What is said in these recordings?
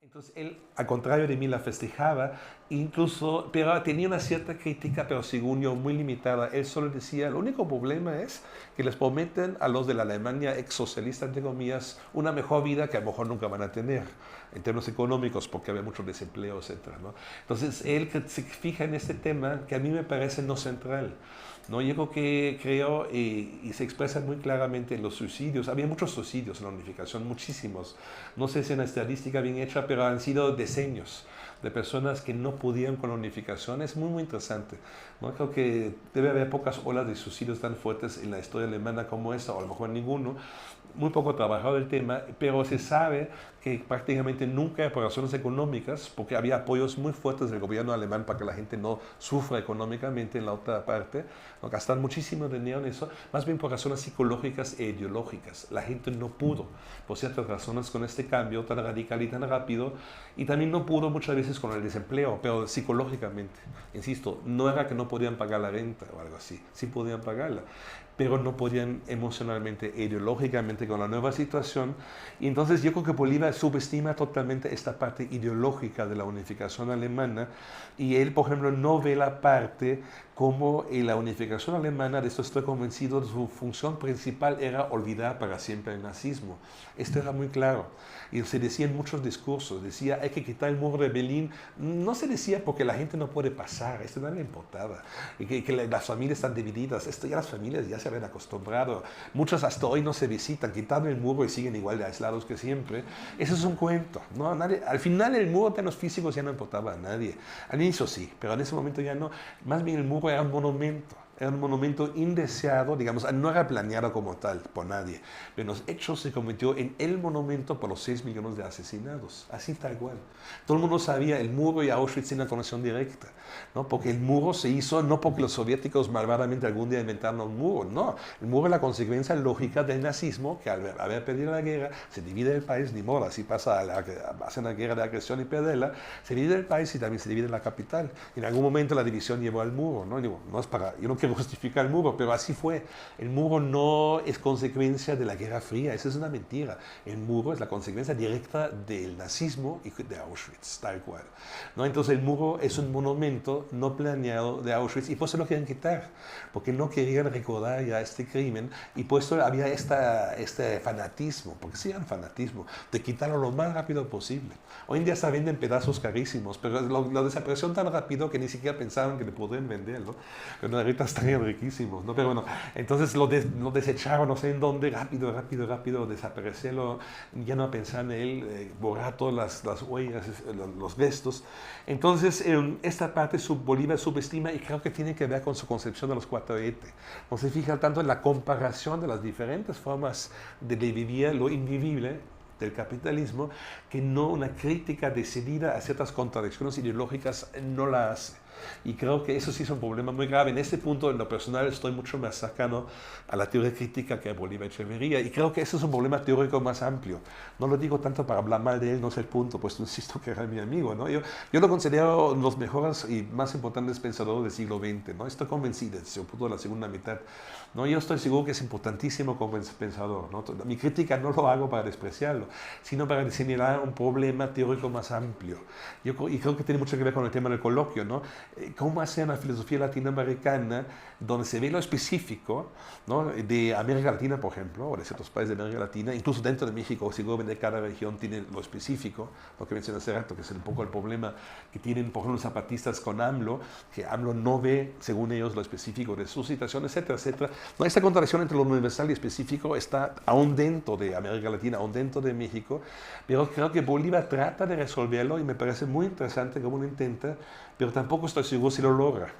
Entonces él, al contrario de mí, la festejaba, incluso, pero tenía una cierta crítica, pero según yo, muy limitada. Él solo decía, el único problema es que les prometen a los de la Alemania ex-socialista, entre comillas, una mejor vida que a lo mejor nunca van a tener, en términos económicos, porque había mucho desempleo, etcétera, ¿no? Entonces él se fija en este tema que a mí me parece no central. ¿No? Yo creo y se expresa muy claramente en los suicidios. Había muchos suicidios en la unificación, muchísimos. No sé si es una estadística bien hecha, pero han sido decenios de personas que no podían con la unificación. Es muy, muy interesante. ¿No? Creo que debe haber pocas olas de suicidios tan fuertes en la historia alemana como esta, o a lo mejor ninguno. Muy poco trabajado el tema, pero se sabe que prácticamente nunca por razones económicas, porque había apoyos muy fuertes del gobierno alemán para que la gente no sufra económicamente en la otra parte, ¿no? Gastan muchísimo dinero en eso, más bien por razones psicológicas e ideológicas. La gente no pudo, por ciertas razones, con este cambio tan radical y tan rápido, y también no pudo muchas veces con el desempleo, pero psicológicamente. Insisto, no era que no podían pagar la renta o algo así, sí podían pagarla, pero no podían emocionalmente, ideológicamente con la nueva situación. Y entonces yo creo que Bolívar subestima totalmente esta parte ideológica de la unificación alemana, y él, por ejemplo, no ve la parte como en la unificación alemana, de esto estoy convencido, su función principal era olvidar para siempre el nazismo. Esto era muy claro. Y se decía en muchos discursos, decía, hay que quitar el muro de Berlín. No se decía porque la gente no puede pasar, esto no le importaba. Y que las familias están divididas, esto ya las familias ya se habían acostumbrado. Muchas hasta hoy no se visitan, quitaron el muro y siguen igual de aislados que siempre. Eso es un cuento, ¿no? Al final el muro de los físicos ya no importaba a nadie. Al inicio sí, pero en ese momento ya no. Más bien el muro era un monumento indeseado, digamos, no era planeado como tal por nadie, pero en los hechos se convirtió en el monumento por los 6 millones de asesinados, así tal cual. Todo el mundo sabía, el muro y Auschwitz tienen una conexión directa, ¿no? Porque el muro se hizo no porque los soviéticos malvadamente algún día inventaron un muro, no, el muro es la consecuencia lógica del nazismo, que al haber perdido la guerra, se divide el país, ni modo, así pasa, hacen la guerra de agresión y perderla, se divide el país y también se divide la capital. En algún momento la división llevó al muro, ¿no? Digo, no es para, yo no quiero justificar el muro, pero así fue. El muro no es consecuencia de la Guerra Fría, esa es una mentira. El muro es la consecuencia directa del nazismo y de Auschwitz, tal cual, ¿no? Entonces el muro es un monumento no planeado de Auschwitz, y por eso lo quieren quitar, porque no querían recordar ya este crimen, y por eso había este fanatismo, porque sí era un fanatismo, de quitarlo lo más rápido posible. Hoy en día se venden pedazos carísimos, pero lo desaparecieron tan rápido que ni siquiera pensaban que le podrían vender, ¿no? Pero ahorita estarían riquísimos, ¿no? Pero bueno, entonces lo desecharon, no sé en dónde, rápido, desaparecerlo, ya no pensar en él, borrar todas las huellas, los restos. Entonces, esta parte Bolívar subestima, y creo que tiene que ver con su concepción de los 4ET. No se fija tanto en la comparación de las diferentes formas de vivir lo invivible del capitalismo, que no una crítica decidida a ciertas contradicciones ideológicas no la hace. Y creo que eso sí es un problema muy grave. En este punto, en lo personal, estoy mucho más cercano a la teoría crítica que a Bolívar Echeverría. Y creo que eso es un problema teórico más amplio. No lo digo tanto para hablar mal de él, no es el punto, pues insisto que era mi amigo, ¿no? Yo lo considero los mejores y más importantes pensadores del siglo XX, ¿no? Estoy convencido, sobre todo de la segunda mitad, ¿no? Yo estoy seguro que es importantísimo como pensador, ¿no? Mi crítica no lo hago para despreciarlo, sino para señalar un problema teórico más amplio. Y creo que tiene mucho que ver con el tema del coloquio, ¿no? ¿Cómo hacer una filosofía latinoamericana donde se ve lo específico, ¿no? De América Latina, por ejemplo, o de ciertos países de América Latina, incluso dentro de México, seguramente cada región tiene lo específico, lo que mencioné hace rato, que es un poco el problema que tienen, por ejemplo, los zapatistas con AMLO, que AMLO no ve, según ellos, lo específico de su situación, etcétera, etcétera. No, esta contradicción entre lo universal y específico está aún dentro de América Latina, aún dentro de México, pero creo que Bolívar trata de resolverlo, y me parece muy interesante cómo lo intenta, pero tampoco estoy seguro si lo logra,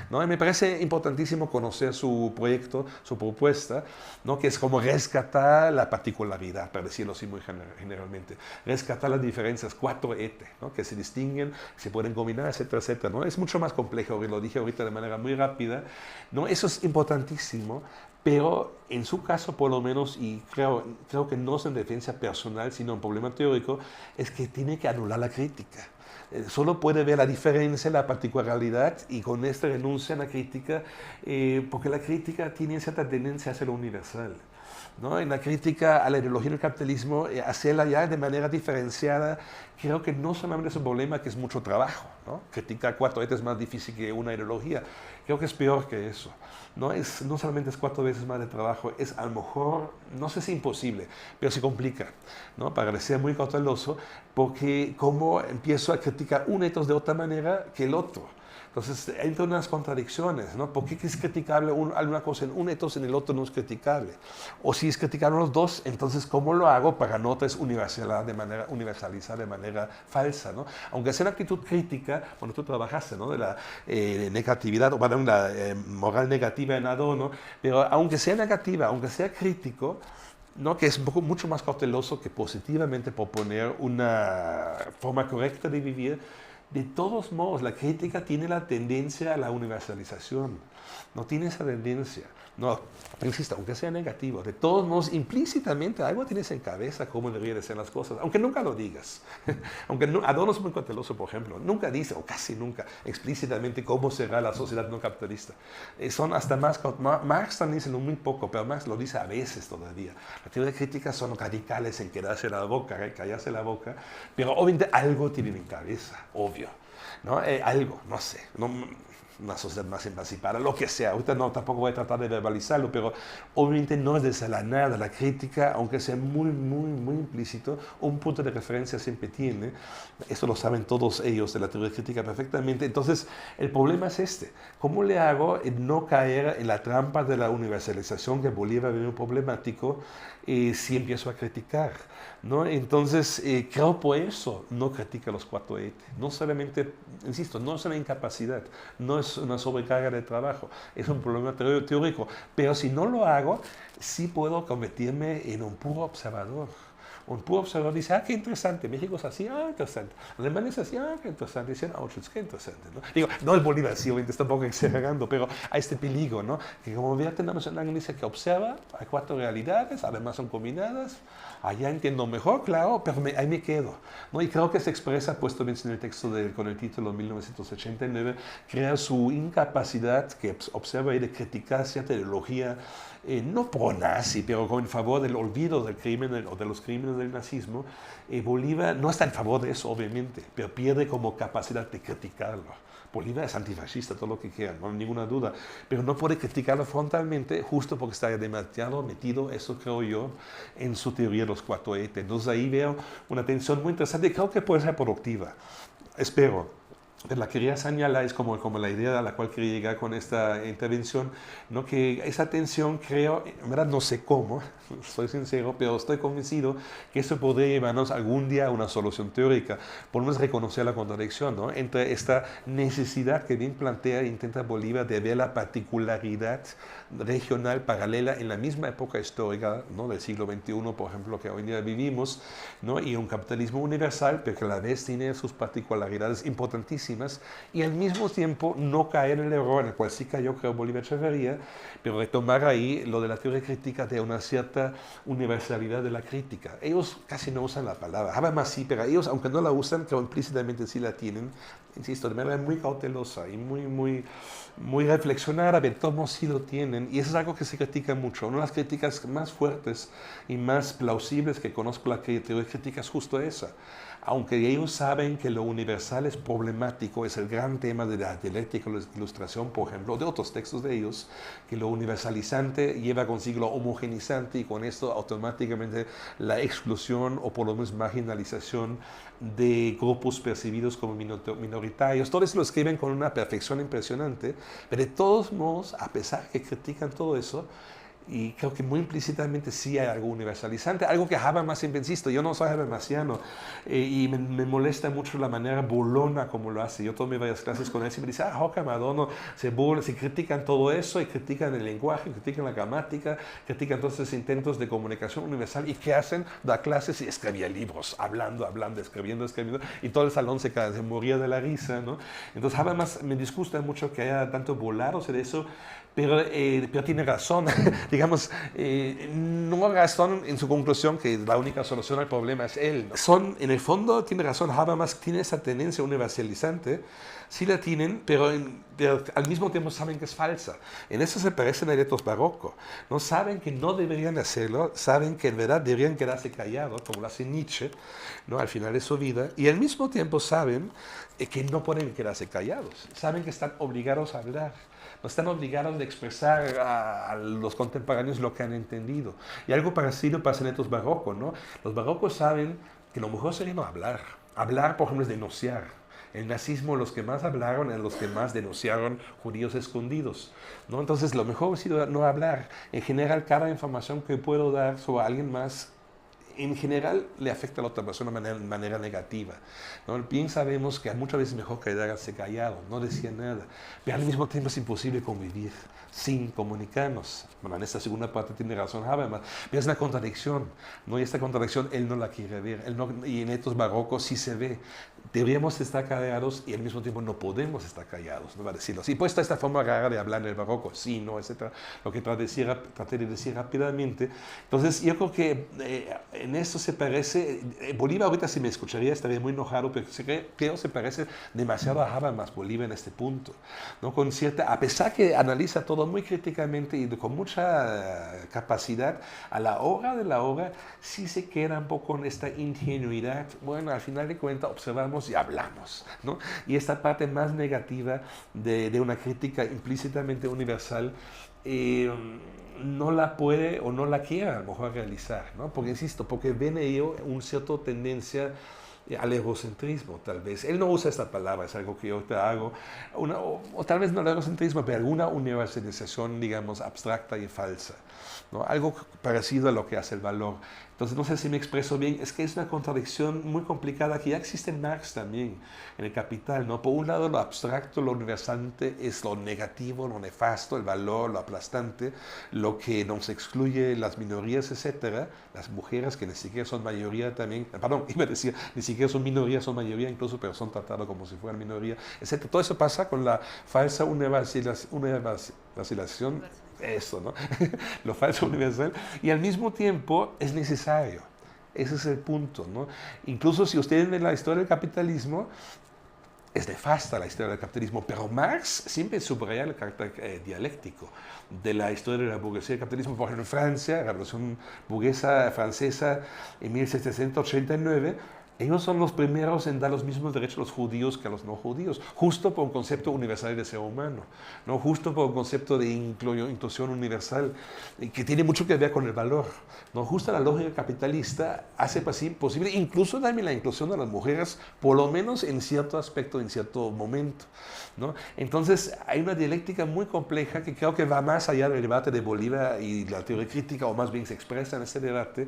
¿no? Y me parece importantísimo conocer su proyecto, su propuesta, ¿no? Que es como rescatar la particularidad, para decirlo así muy generalmente, rescatar las diferencias, 4ET, ¿no? Que se distinguen, se pueden combinar, etcétera, etcétera, ¿no? Es mucho más complejo, y lo dije ahorita de manera muy rápida, ¿no? Eso es importantísimo, pero en su caso, por lo menos, y creo que no es en defensa personal, sino un problema teórico, es que tiene que anular la crítica. Solo puede ver la diferencia, la particularidad, y con esta renuncia a la crítica, porque la crítica tiene cierta tendencia hacia lo universal. ¿no? En la crítica a la ideología del capitalismo, hacerla ya de manera diferenciada, creo que no solamente es un problema que es mucho trabajo, ¿no? Criticar 4 veces es más difícil que una ideología, creo que es peor que eso. No solamente es 4 veces más de trabajo, es a lo mejor, no sé si imposible, pero se complica, ¿no? Para ser muy cauteloso, porque como empiezo a criticar un ethos de otra manera que el otro. Entonces, entra unas contradicciones, ¿no? ¿Por qué es criticable alguna cosa en un ethos, en el otro no es criticable? O si es criticable los dos, entonces, ¿cómo lo hago para no universalizar de manera falsa, ¿no? Aunque sea una actitud crítica, cuando tú trabajaste, ¿no? De la negatividad, o para una moral negativa en Adorno, pero aunque sea negativa, aunque sea crítico, ¿no? Que es mucho más cauteloso que positivamente proponer una forma correcta de vivir. De todos modos, la crítica tiene la tendencia a la universalización, no tiene esa tendencia. No, insisto, aunque sea negativo, de todos modos, implícitamente algo tienes en cabeza cómo deberían de ser las cosas, aunque nunca lo digas. Aunque Adorno es muy cauteloso, por ejemplo, nunca dice, o casi nunca, explícitamente cómo será la sociedad no capitalista. Son hasta Marx también dice muy poco, pero Marx lo dice a veces todavía. Las teorías críticas son radicales en quedarse la boca, callarse la boca, pero obviamente algo tienen en cabeza, obvio. ¿No? Algo, no sé, una sociedad más emancipada, lo que sea. Ahorita tampoco voy a tratar de verbalizarlo, pero obviamente no es desde la nada. La crítica, aunque sea muy implícito, un punto de referencia siempre tiene. Eso lo saben todos ellos de la teoría crítica perfectamente. Entonces, el problema es este. ¿Cómo le hago no caer en la trampa de la universalización que Bolívar ve problemático si empiezo a criticar? ¿No? Entonces, creo por eso no critica los 4 No solamente, insisto, no es una incapacidad, no es una sobrecarga de trabajo, es un problema teórico, pero si no lo hago, sí puedo convertirme en un puro observador. Un puro observador dice, qué interesante, México es así, interesante. Alemania es así, qué interesante. Dicen, qué interesante, ¿no? Digo, no es Bolívar, sí, obviamente está un poco exagerando, pero hay este peligro, ¿no? Que como ya tenemos un análisis que observa, hay 4 realidades, además son combinadas, allá entiendo mejor, claro, pero ahí me quedo, ¿no? Y creo que se expresa, puesto bien en el texto con el título 1989, crea su incapacidad que observa ahí de criticar cierta ideología, no pro-nazi, pero en favor del olvido del crimen o de los crímenes del nazismo. Bolívar no está en favor de eso, obviamente, pero pierde como capacidad de criticarlo. Bolívar es antifascista, todo lo que quieran, no hay ninguna duda, pero no puede criticarlo frontalmente justo porque está demasiado metido, eso creo yo, en su teoría de los 4 Entonces ahí veo una tensión muy interesante y creo que puede ser productiva. Espero. Pero la quería señalar, es como la idea a la cual quería llegar con esta intervención, ¿no? Que esa tensión creo, en verdad no sé cómo, soy sincero, pero estoy convencido que eso podría llevarnos algún día a una solución teórica. Por lo menos reconocer la contradicción, ¿no? Entre esta necesidad que bien plantea e intenta Bolívar de ver la particularidad regional paralela en la misma época histórica, ¿no? Del siglo XXI, por ejemplo, que hoy en día vivimos, ¿no? Y un capitalismo universal, pero que a la vez tiene sus particularidades importantísimas y al mismo tiempo no caer en el error en el cual sí cayó, creo, Bolívar Echeverría, pero retomar ahí lo de la teoría crítica de una cierta universalidad de la crítica. Ellos casi no usan la palabra, Habermas sí, pero ellos, aunque no la usan, creo implícitamente sí la tienen, insisto, de manera muy cautelosa y muy reflexionada, pero todos sí lo tienen, y eso es algo que se critica mucho. Una de las críticas más fuertes y más plausibles que conozco la teoría crítica es justo esa. Aunque ellos saben que lo universal es problemático, es el gran tema de la dialéctica y la ilustración, por ejemplo, de otros textos de ellos, que lo universalizante lleva consigo lo homogenizante y con esto automáticamente la exclusión o por lo menos marginalización de grupos percibidos como minoritarios. Todo eso lo escriben con una perfección impresionante, pero de todos modos, a pesar que critican todo eso, y creo que muy implícitamente sí hay algo universalizante, algo que Habermas siempre insisto, yo no soy habermasiano y me molesta mucho la manera burlona como lo hace. Yo tomé varias clases con él y me dice, Horkheimer, Adorno se burla, se critican todo eso y critican el lenguaje, critican la gramática, critican todos esos intentos de comunicación universal y ¿qué hacen? Da clases y escribía libros, hablando, escribiendo y todo el salón se moría de la risa, ¿no? Entonces Habermas me disgusta mucho que haya tanto burlados de eso, pero tiene razón, digamos, no razón en su conclusión que la única solución al problema es él. En el fondo, tiene razón, Habermas tiene esa tendencia universalizante, sí la tienen, pero al mismo tiempo saben que es falsa. En eso se parecen a etos barrocos, ¿no? Saben que no deberían hacerlo, saben que en verdad deberían quedarse callados, como lo hace Nietzsche, ¿no? Al final de su vida, y al mismo tiempo saben que no pueden quedarse callados, saben que están obligados a hablar. No están obligados a expresar a los contemporáneos lo que han entendido. Y algo parecido pasa en estos barrocos, ¿no? Los barrocos saben que lo mejor sería no hablar. Hablar, por ejemplo, es denunciar. El nazismo, los que más hablaron, eran los que más denunciaron judíos escondidos, ¿no? Entonces, lo mejor ha sido no hablar. En general, cada información que puedo dar sobre alguien más, en general le afecta a la otra persona de manera negativa, ¿no? Bien sabemos que muchas veces es mejor quedarse callado, no decir nada, pero al mismo tiempo es imposible convivir sin comunicarnos. Bueno, en esta segunda parte tiene razón Habermas, pero es una contradicción, ¿no? Y esta contradicción él no la quiere ver, y en estos barrocos sí se ve. Deberíamos estar callados y al mismo tiempo no podemos estar callados, ¿no? Va a decirlo. Sí, pues está esta forma rara de hablar en el barroco, sí, no, etc. Lo que traté de decir rápidamente. Entonces, yo creo que en esto se parece, Bolívar ahorita si me escucharía estaría muy enojado, pero creo que se parece demasiado a Habermas, Bolívar en este punto, ¿no? Con cierta, a pesar que analiza todo muy críticamente y con mucha capacidad, a la hora de la hora sí se queda un poco en esta ingenuidad. Bueno, al final de cuentas observamos y hablamos, ¿no? Y esta parte más negativa de una crítica implícitamente universal no la puede o no la quiere a lo mejor realizar, ¿no? Porque insisto, porque ven ello una cierta tendencia al egocentrismo, tal vez. Él no usa esta palabra, es algo que yo te hago, o tal vez no al egocentrismo, pero alguna universalización, digamos, abstracta y falsa, ¿no? Algo parecido a lo que hace el valor. Entonces, no sé si me expreso bien, es que es una contradicción muy complicada que ya existe en Marx también, en el Capital, ¿no? Por un lado, lo abstracto, lo universante es lo negativo, lo nefasto, el valor, lo aplastante, lo que nos excluye las minorías, etcétera, las mujeres que ni siquiera son mayoría también, perdón, iba a decir, ni siquiera son minoría, son mayoría incluso, pero son tratados como si fueran minoría, etcétera. Todo eso pasa con la falsa universalización, eso, ¿no? Lo falso universal, y al mismo tiempo es necesario. Ese es el punto, ¿no? Incluso si ustedes ven la historia del capitalismo, es nefasta la historia del capitalismo, pero Marx siempre subraya el carácter dialéctico de la historia de la burguesía del capitalismo. Por ejemplo, en Francia, la Revolución Burguesa Francesa en 1789, ellos son los primeros en dar los mismos derechos a los judíos que a los no judíos, justo por un concepto universal de ser humano, ¿no? Justo por un concepto de inclusión universal, que tiene mucho que ver con el valor, ¿no? Justo la lógica capitalista hace posible incluso también la inclusión de las mujeres, por lo menos en cierto aspecto, en cierto momento, ¿no? Entonces hay una dialéctica muy compleja que creo que va más allá del debate de Bolívar y la teoría crítica, o más bien se expresa en ese debate,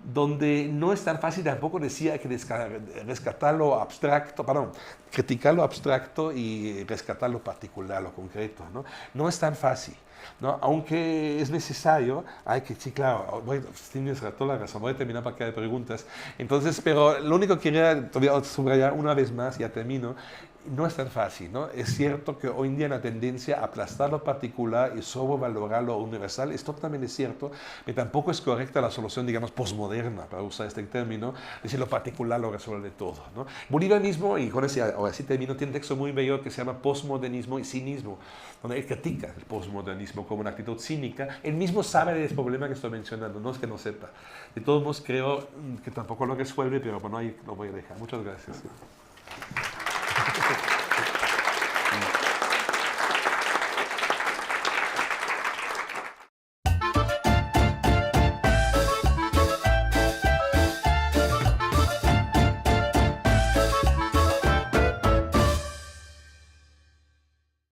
donde no es tan fácil. Tampoco decía que rescatar lo abstracto, perdón, criticar lo abstracto y rescatar lo particular, lo concreto, ¿no? No es tan fácil, ¿no? Aunque es necesario, hay que, sí, claro, tienes toda la razón, voy a terminar para que haya preguntas. Entonces, pero lo único que quería todavía subrayar una vez más, ya termino, no es tan fácil, ¿no? Es cierto que hoy en día la tendencia a aplastar lo particular y sobrevalorar lo universal es totalmente cierto, pero tampoco es correcta la solución, digamos, posmoderna, para usar este término, decir lo particular lo resuelve todo, ¿no? Bolívar mismo, y con ese, ahora sí termino, tiene un texto muy bello que se llama Postmodernismo y Cinismo, donde él critica el postmodernismo como una actitud cínica. Él mismo sabe del problema que estoy mencionando, no es que no sepa. De todos modos, creo que tampoco lo resuelve, pero bueno, ahí lo voy a dejar. Muchas gracias.